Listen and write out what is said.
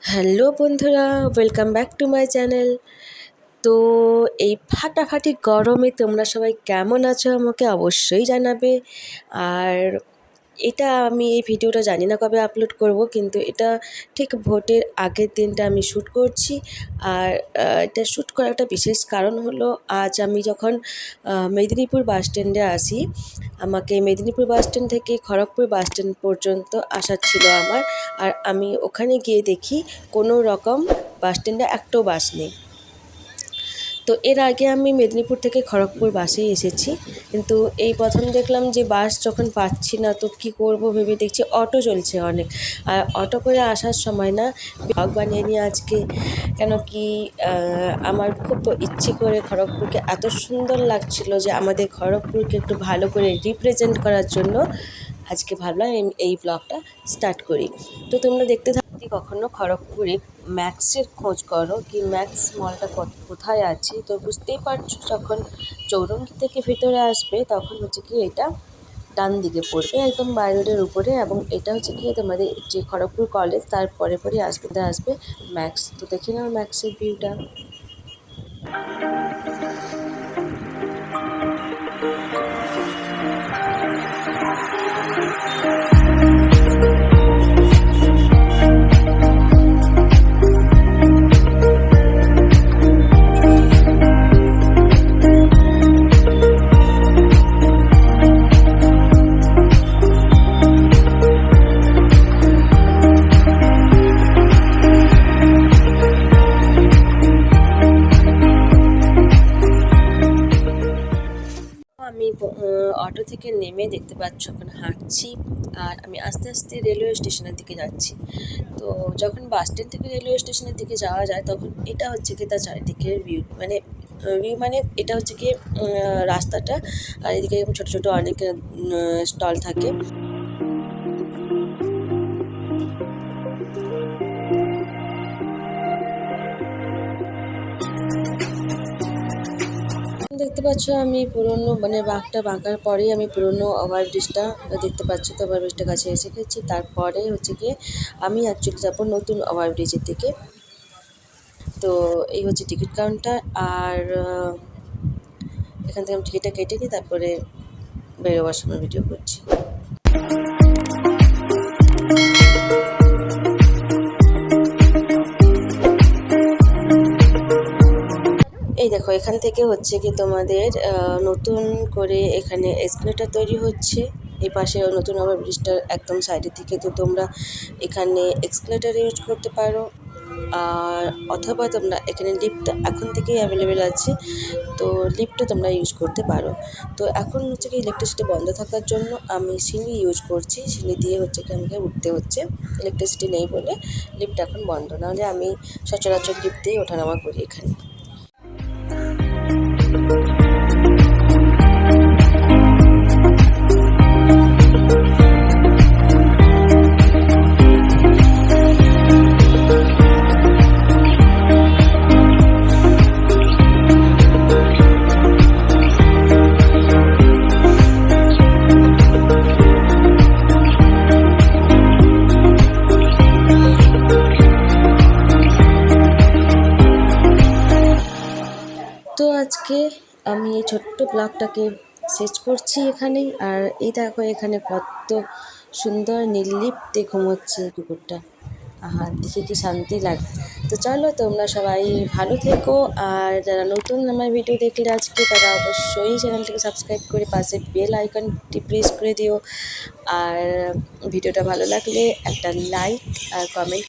Hello বন্ধুরা, welcome back to my channel. তো এই ফাটাফাটি গরমে তোমরা সবাই কেমন আছো আমাকে অবশ্যই জানাবে। আর আমি এই ভিডিওটা জানি না কবে আপলোড করব, কিন্তু এটা ঠিক ভোটের আগের দিনটা আমি শ্যুট করছি। আর এটা শ্যুট করার একটা বিশেষ কারণ হলো, আজ আমি যখন মেদিনীপুর বাস স্ট্যান্ডে আসি, আমাকে মেদিনীপুর বাস স্ট্যান্ড থেকে খড়গপুর বাস স্ট্যান্ড পর্যন্ত আসার ছিল আমার। আর আমি ওখানে গিয়ে দেখি কোনো রকম বাস স্ট্যান্ডে একটাও বাস নেই। তো এর আগে আমি মেদিনীপুর থেকে খড়গপুর বাসেই এসেছি, কিন্তু এই প্রথম দেখলাম যে বাস যখন পাচ্ছি না, তো কী করব ভেবে দেখছি অটো চলছে অনেক। আর অটো করে আসার সময় না ব্লগ বানিয়ে নিয়ে আজকে, কেন কি আমার খুব ইচ্ছে করে খড়গপুরকে এত সুন্দর লাগছিল যে আমাদের খড়গপুরকে একটু ভালো করে রিপ্রেজেন্ট করার জন্য আজকে ভাবলাম এই ব্লগটা স্টার্ট করি। তো তোমরা দেখতে থাকি, কখনো খড়গপুরে ম্যাক্সের খোঁজ করো কি ম্যাক্স মলটা কোথায় আছে, তো বুঝতেই পারছো যখন চৌরঙ্গি থেকে ভেতরে আসবে তখন হচ্ছে কি এটা ডান দিকে পড়বে একদম বাই রোডের উপরে, এবং এটা হচ্ছে কি তোমাদের যে খড়গপুর কলেজ তার পরে পরে আসবে ম্যাক্স। তো দেখে নাও ম্যাক্সের ভিউটা। আমি অটো থেকে নেমে দেখতে পাচ্ছ এখন হাঁটছি, আর আমি আস্তে আস্তে রেলওয়ে স্টেশনের দিকে যাচ্ছি। তো যখন বাস স্ট্যান্ড থেকে রেলওয়ে স্টেশনের দিকে যাওয়া যায় তখন এটা হচ্ছে কি তার চারিদিকের ভিউ মানে এটা হচ্ছে কি রাস্তাটা, আর এদিকে ছোটো ছোটো অনেক স্টল থাকে। দেখতে পাচ্ছ আমি পুরনো বাঁকটা বাঁকার পরেই আমি পুরনো ওভারব্রিজটা দেখতে পাচ্ছি। তো ওভারব্রিজটার কাছে এসে গেছি, তারপরে হচ্ছে গিয়ে আমি অ্যাকচুয়ালি যাবো নতুন ওভারব্রিজের দিকে। তো এই হচ্ছে টিকিট কাউন্টার, আর এখান থেকে আমি টিকিটটা কেটে নিই, তারপরে বেরোবার সময় ভিডিও করছি। এই দেখো, এখান থেকে হচ্ছে কি তোমাদের নতুন করে এখানে এসকেলেটার তৈরি হচ্ছে। এই পাশে নতুন ওভারব্রিজটার একদম সাইডের দিকে, তো তোমরা এখানে এসকেলেটার ইউজ করতে পারো, আর অথবা তোমরা এখানে লিফট এখন থেকেই অ্যাভেলেবেল আছে, তো লিফটও তোমরা ইউজ করতে পারো। তো এখন হচ্ছে কি ইলেকট্রিসিটি বন্ধ থাকার জন্য আমি সিঁড়ি ইউজ করছি, সিঁড়ি দিয়ে হচ্ছে কি আমাকে উঠতে হচ্ছে, ইলেকট্রিসিটি নেই বলে লিফট এখন বন্ধ, নাহলে আমি সচরাচর লিফট দিয়েই ওঠানামা করি এখানে। তো আজকে আমি এই ছোট্ট ব্লগটাকে শেষ করছি এখানেই। আর এই দেখো এখানে কত সুন্দর নির্লিপ্তে ঘুমোচ্ছে কুকুরটা, আহা দেখে কি শান্তি লাগে। তো চলো তোমরা সবাই ভালো থেকো, আর যারা নতুন আমার ভিডিও দেখলে আজকে তারা অবশ্যই চ্যানেলটিকে সাবস্ক্রাইব করে পাশে বেল আইকনটি প্রেস করে দিও। আর ভিডিওটা ভালো লাগলে একটা লাইক আর কমেন্ট